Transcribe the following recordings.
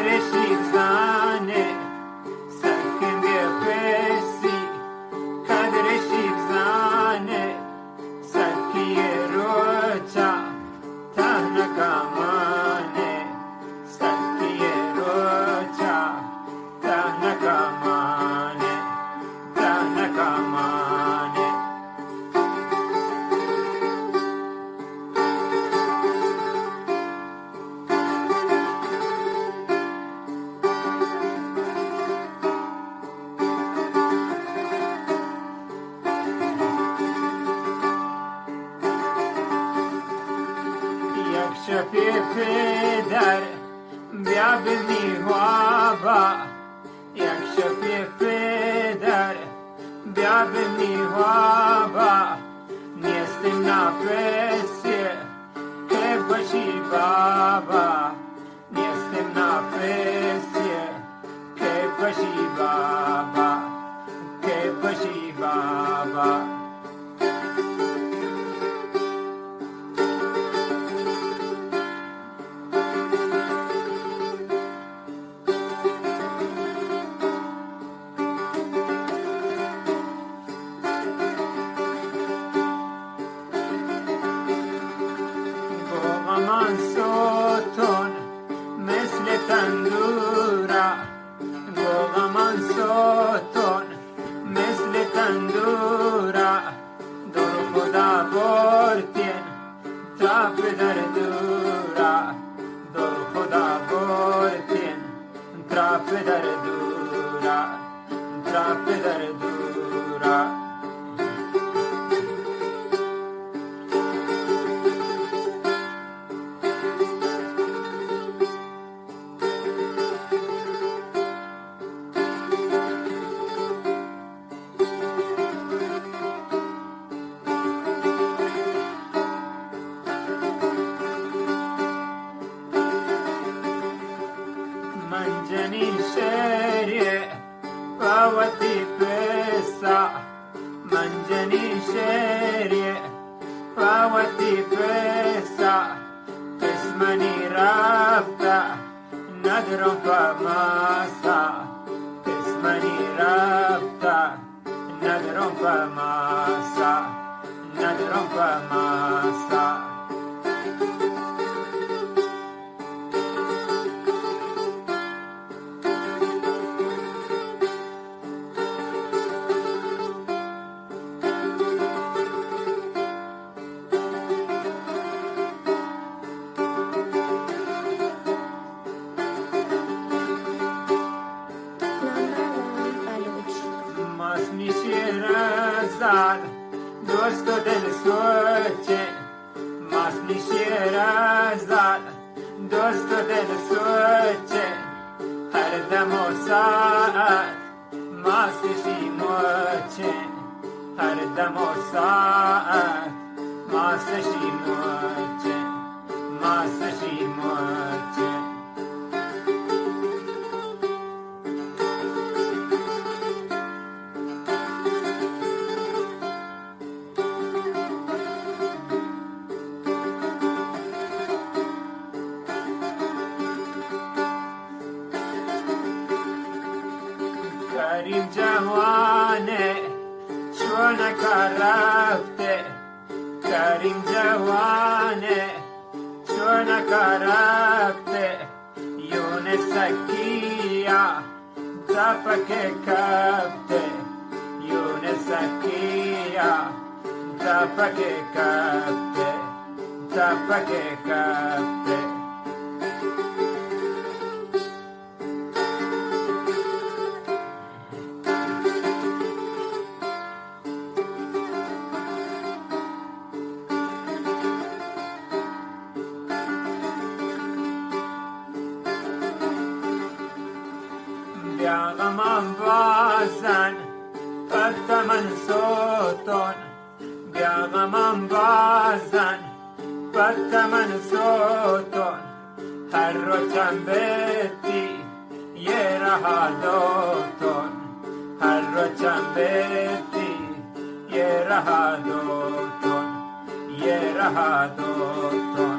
greșit zane, să când e pesi, că greșit zane, să fie rocea, tahna camane, să fie rocea, tahna camane, tahna camane. Якщо підар, бяби мігова, якщо підар, бяби мігова, не стим на песі, кебаші баба, не стим на песі, кебаші баба, кебаші баба. Aman soton mesle tandura, gogaman soton mesle tandura, dor khuda bortien trap dardura, dor khuda bortien trap dardura, trap dardura. Manjani sherye pavati pesa, manjani sherye pavati pesa, kismani rabta nadron pamasa, kismani rabta nadron pamasa, nadron pamasa. Masni Shirazad, dosto del soce, Masni Shirazad, dosto del soce, har damo saat, masti shimoche, har damo saat, masti shimoche, masti shimoche. Karim Jawane, Shona Karafte, Karim Jawane, Shona Karafte, Yone Sakia, Zapake Kapte, Yone Sakia, Zapake Kapte, Zapake Kapte. Biagaman basan, pataman soton, biagaman basan, pataman soton, harrochan beti, yera hadoton, harrochan beti, yera hadoton, yera hadoton.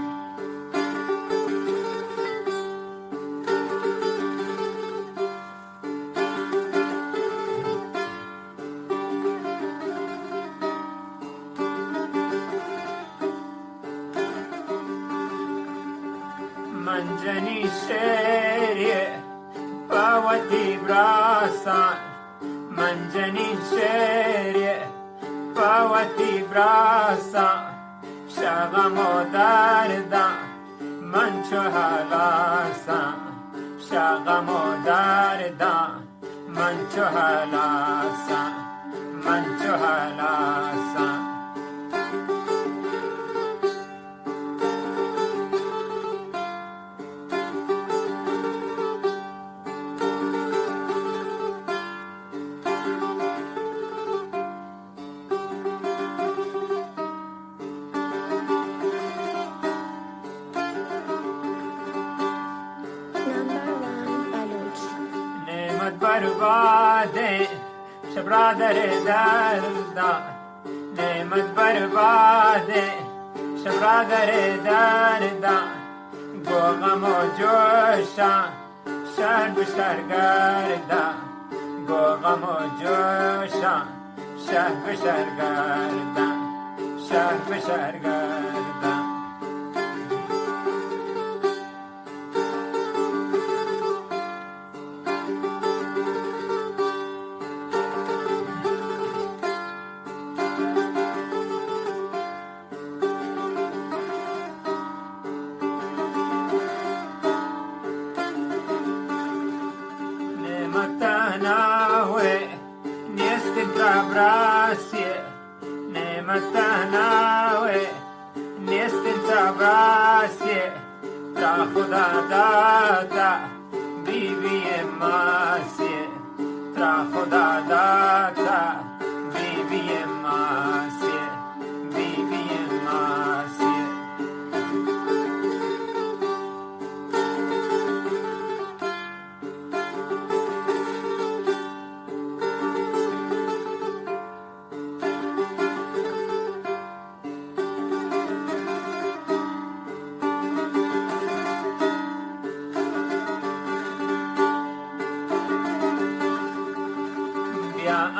منجنی شیریه باوتی براسان منجنی شیریه باوتی براسان شغم و دردم من چو حلاسم شغم و دردم من چو حلاسم من چو حلاسم برباده شبرادر دردا نعمت برباده شبرادر دردا گو غم و جوشا شهر بشتر گردا گو غم و جوشا شهر بشتر گردا شهر بشتر گردا متناوي نيست براسي متناوي نيست براسي تا خدا دادا بيبي ماسي تا خدا دادا بيبي ماسي بيبي ماسي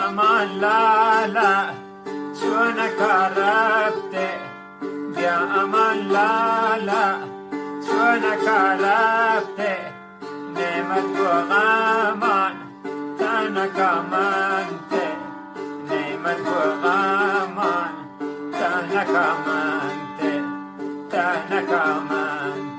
امان لا لا شونك عرفت يا امان لا لا شونك عرفت نعمت وغامان تانك امانت نعمت وغامان تانك امانت تانك امانت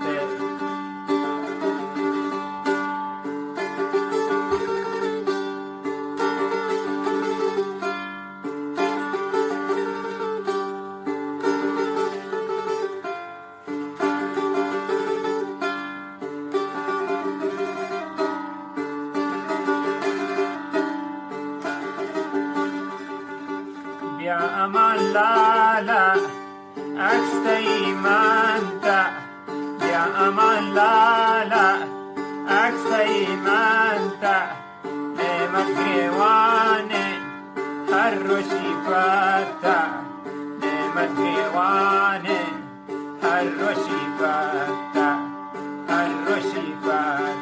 يا أمان لا لا عكس إيمانتا يا أمان لا لا عكس إيمانتا نعمت غيواني هرشي فاتا نعمت غيواني هرشي فاتا هرشي فاتا